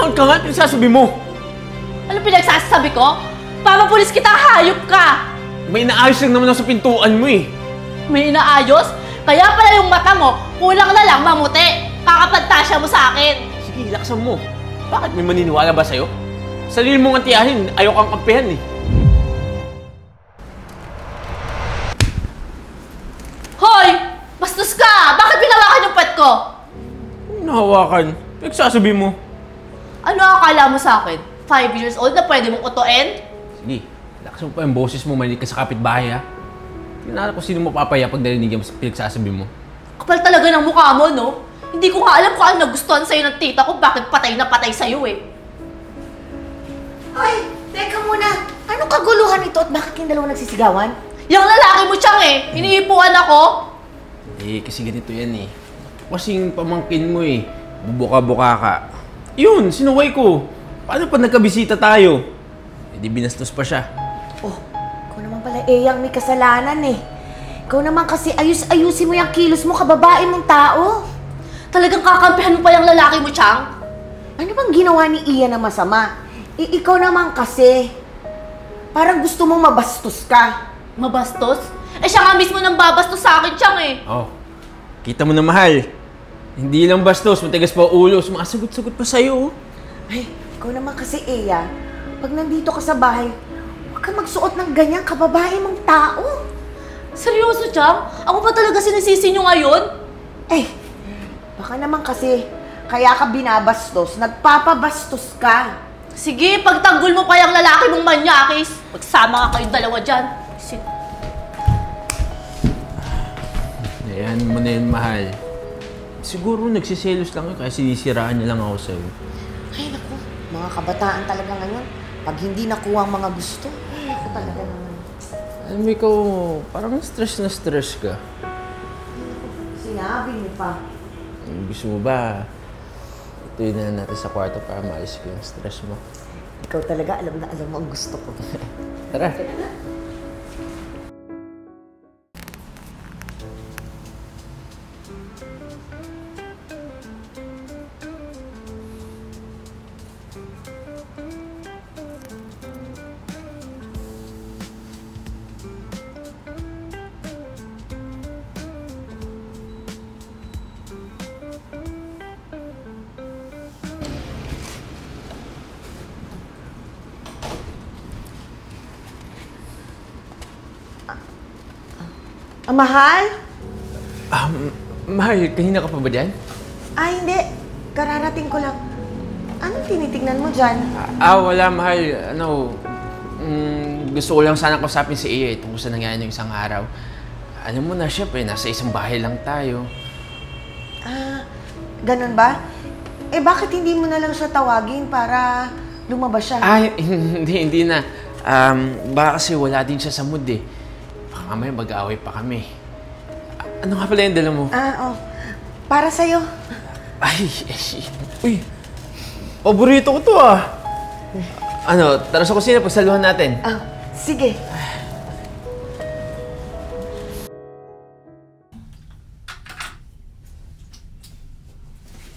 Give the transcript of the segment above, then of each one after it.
Minahal ka nga, pinagsasabi mo. Ano pinagsasabi ko? Papapulis kita, hayop ka! May inaayos lang naman ako sa pintuan mo eh. May inaayos? Kaya pala yung mata mo, kulang na lang mamuti. Kakapagtasya mo sa akin. Sige, laksan mo. Bakit may maniniwala ba sa'yo? Sarili mong antiyahin, ayaw kang kampihan eh. Hoy! Bastos ka! Bakit binawakan yung pet ko? Nahawakan. Pinagsasabi mo. Ano akala mo sa akin? 5 years old na pwede mong utuin? Sige, laksan mo pa yung boses mo, maliit ka sa kapitbahay ha. Tingnan ko sino mapapaya pag narinig yung pinagsasabi mo. Kapal talaga ng mukha mo, no? Hindi ko nga alam kung ano nagustuhan sa'yo ng tita ko, bakit patay na patay sa'yo eh. Ay, teka muna. Anong kaguluhan ito at bakit yung dalawang nagsisigawan? Yung lalaki mo siyang eh, iniipuan ako. Eh, kasi ganito yan eh. Kasing pamangkin mo eh, bubuka-buka ka. Yun, sinuway ko. Paano pa nagkabisita tayo? Eh, di binastos pa siya. Oh, ikaw naman pala, Eyang, may kasalanan eh. Ikaw naman kasi ayus-ayusin mo yung kilos mo, kababae mong tao. Talagang kakampihan mo pa yung lalaki mo, Chang? Ano bang ginawa ni Ian na masama? Ikaw naman kasi, parang gusto mong mabastos ka. Mabastos? Eh siya nga mismo nang babastos sa akin, Chang eh. Oh, kita mo na mahal. Hindi lang bastos, matigas pa ulo, sumasagot-sagot pa sa'yo. Ay, ikaw naman kasi, Eya, pag nandito ka sa bahay, huwag ka magsuot ng ganyan kababae mong tao. Seryoso, Chang? Ako pa talaga sinisisi nyo ngayon? Eh, baka naman kasi, kaya ka binabastos, nagpapabastos ka. Sige, pagtanggol mo pa yung lalaki mong manyakis. Magsama nga kayong dalawa dyan. Ayan mo na yun, mahal. Siguro nagsiselos lang yun, kaya sinisiraan niya lang ako sa'yo. Ay, naku, mga kabataan talaga ngayon. Pag hindi nakuha ang mga gusto, ay, naku talaga naman. Alam mo, ikaw, parang stress na stress ka. Sinabi niyo pa. Gusto mo ba, ituloy na natin sa kwarto para maalis ko yung stress mo? Ikaw talaga, alam na alam mo ang gusto ko. Tara. Mahal? Mahal, kanina ka pa ba dyan? Ay, hindi. Kararating ko lang. Anong tinitignan mo dyan? Wala, mahal. Gusto ko lang sana kausapin si Iya tungkol sa nangyari ng isang araw. Alam mo na, syempre, nasa isang bahay lang tayo. Ganun ba? Eh, bakit hindi mo na lang siya tawagin para lumabas siya? Ay, hindi na. Baka kasi wala din siya sa mood eh. Baka mamaya mag-aaway pa kami. Ano nga pala yung dala mo? Para sa'yo. Ay, uy. Paborito ko to ah. Tara sa kusina, pagsaluhan natin. Sige.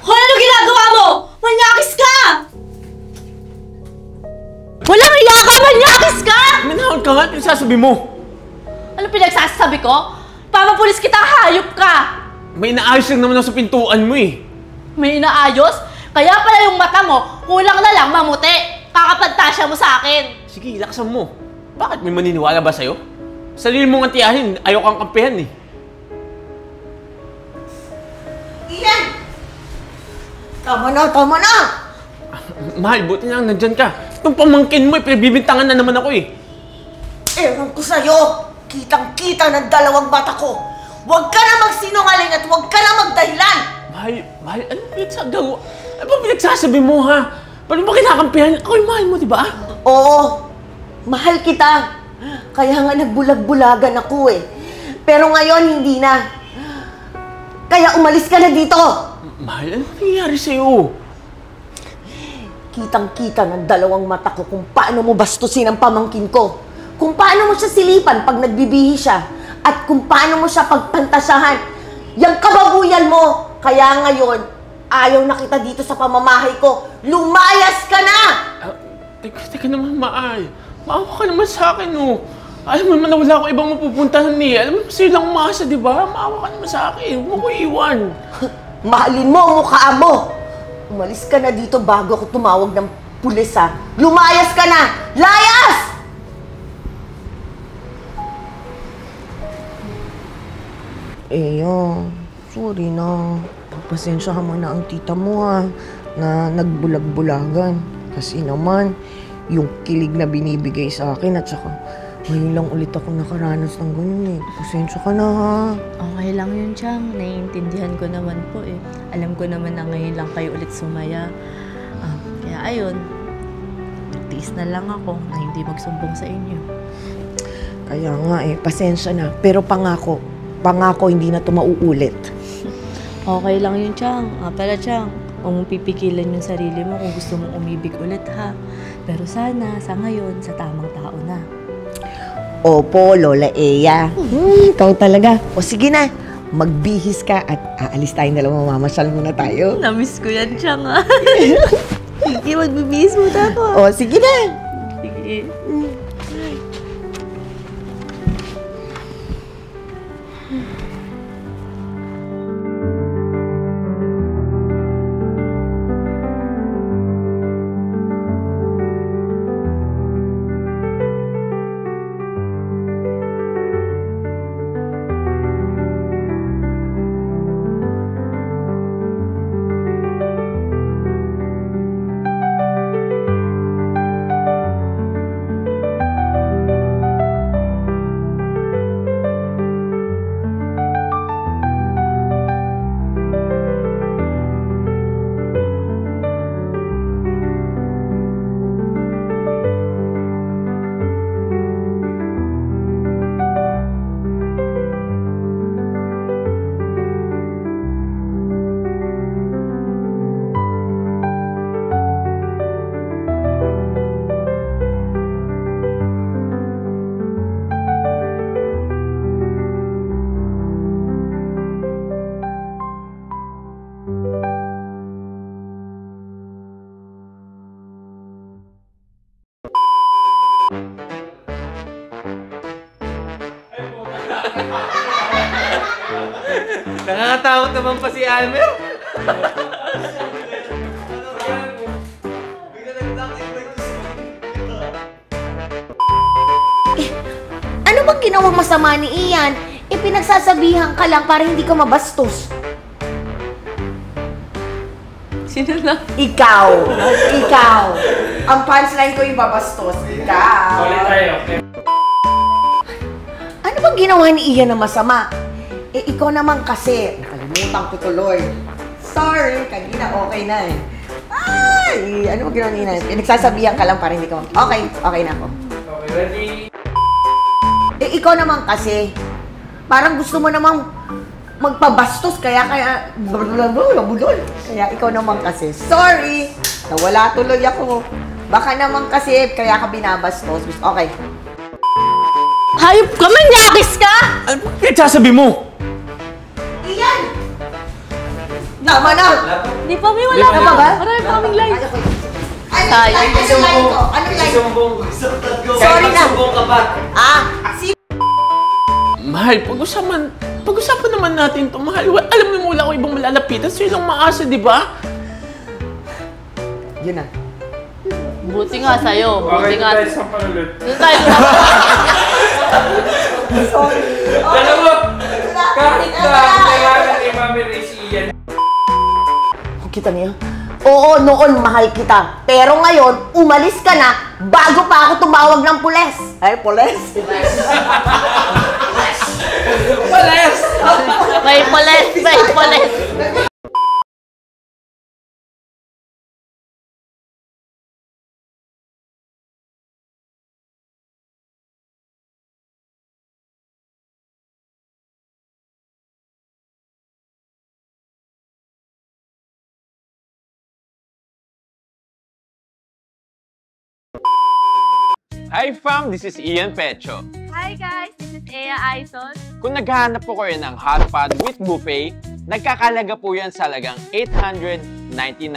Hoy, ano ginagawa mo? Manyakis ka! Walang hiya ka! Manyakis ka! Minahal ka nga, pinagsasabi mo. Ano pinagsasabi ko? Papapulis kita, hayop ka! May inaayos lang naman ako sa pintuan mo eh. May inaayos? Kaya pala yung mata mo, kulang na lang mamuti. Kakapagtasya mo sa akin. Sige, laksan mo. Bakit may maniniwala ba sa'yo? Sarili mong antiyahin, ayaw kang kampihan eh. Ian! Tama na! Mahal, buti na lang nandyan ka. Itong pamangkin mo, pinagbibintangan na naman ako eh. Ewan ko sa'yo! Kitang-kita ng dalawang mata ko! Huwag ka na magsinungaling at huwag ka na magdahilan! Mahal, ano ba pinagsasabi mo ha? Paano ba kinakampihan? Ako yung mahal mo, di ba? Oo, mahal kita. Kaya nga nagbulag-bulagan ako eh. Pero ngayon, hindi na. Kaya umalis ka na dito! Mahal, ano nangyayari sa'yo? Kitang-kita ng dalawang mata ko kung paano mo bastusin ang pamangkin ko. Kung paano mo siya silipan pag nagbibihi siya. At kung paano mo siya pagpantasahan. Yang kababuyan mo. Kaya ngayon, Ayaw na kita dito sa pamamahay ko. Lumayas ka na! Teka naman, Maay. Maawa ka naman sa akin, oh. Alam mo naman na wala akong ibang mapupuntahan eh. Alam mo, sa'yo lang umasa, di ba? Maawa ka naman sa akin. Huwag mo ko iwan. Mahalin mo ang mukha mo! Umalis ka na dito bago ako tumawag ng pulis, ha? Lumayas ka na! Layas! Sorry na. Pasensya ka na ang tita mo, ha, na nagbulag-bulagan. Kasi naman, yung kilig na binibigay sa akin at saka ngayon lang ulit ako nakaranas ng ganun eh. Pasensya ka na, ha. Okay lang yun, Chang. Naiintindihan ko naman po eh. Alam ko naman na ngayon lang kayo ulit sumaya. Kaya ayun, nagtiis na lang ako na hindi magsumbong sa inyo. Kaya nga eh, pasensya na. Pero pangako hindi na ito mauulit. Okay lang yun, Chang. Pala, Chang, huwag mong pipigilan yung sarili mo kung gusto mong umibig ulit, ha? Pero sana, sa ngayon, sa tamang tao na. Opo, Lola Eya. Ikaw talaga. O sige na, magbihis ka at aalis tayong dalawa. Mamasyal muna tayo. Namiss ko yan, Chang, ha? Sige, magbibihis muna ako. O sige na. Sige. Nakakatakot naman pa si Almer. Ano bang ginawang masama ni Ian? Pinagsasabihan ka lang para hindi ka mabastos. Sino na? Ikaw. Ang punchline ko yung babastos. Ikaw. Ulit tayo, okay? Ano bang ginawa ni Ian na masama? Ikaw naman kasi. Nakalimutan ko tuloy. Sorry, kanina okay na eh. Ay, ano bang ginawa ni Ian? Pinagsasabihan ka lang para hindi ka okay na ako. Okay, ready? Ikaw naman kasi. Parang gusto mo namang magpabastos, kaya bulol. Kaya ikaw naman kasi. Sorry! Nawala tuloy ako. Baka naman kasi, kaya ka binabastos. Okay. Hayop ka, manyakis ka! Ano ba pinagsasabi mo? Iyan! Tama na! Di pa, may wala Di pa pa ba? ba? Marami pa kaming live. Ano line ko? Sorry na! Si Mahal, pag-usapan naman natin ito, mahal. Alam mo, wala ko ibang malalapitan. Sa'yo lang maasa, di ba? Yun na. Buti nga sa'yo. Buti nga. sa panulit. Doon tayo. Sorry. Alam mo, kahit na kailangan ni Mami Ray si Ian. Kita niya? Oo, noon mahal kita. Pero ngayon, umalis ka na bago pa ako tumawag ng pules. Ay, pules? Pares! May pules, may pules. Hi fam, this is Ian Pecho. Hi guys, this is Ea Aizon. Kung naghahanap po kayo ng hot pot with buffet, Nagkakalaga po yan sa halagang 899.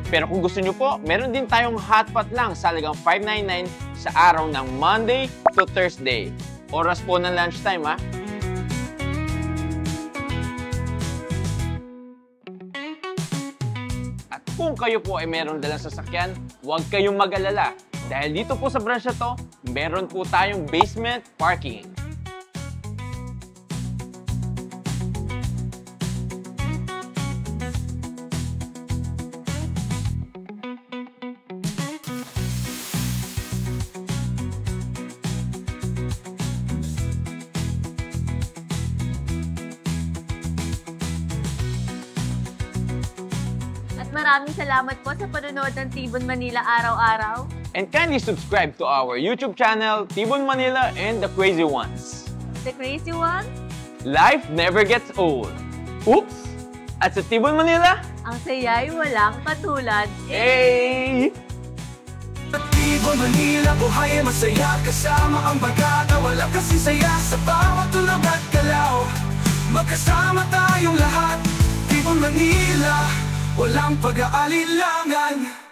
Pero kung gusto nyo po, meron din tayong hotpot lang sa halagang 599 sa araw ng Monday to Thursday. Oras po ng lunchtime, ha? At kung kayo po ay meron dalang sasakyan, huwag kayong mag-alala. Dahil dito po sa branch na to, meron po tayong basement parking. At maraming salamat po sa panonood ng Tibon Manila araw-araw. And kindly subscribe to our YouTube channel, Tibon Manila and The Crazy Ones. The Crazy One, Life never gets old. Oops! At sa Tibon Manila, ang saya'y walang katulad. hey! Sa Tibon Manila, buhay ay masaya kasama ang bagata. Wala kasing saya sa bawat tulog at galaw. Magkasama tayong lahat, Tibon Manila, walang pag-aalilangan.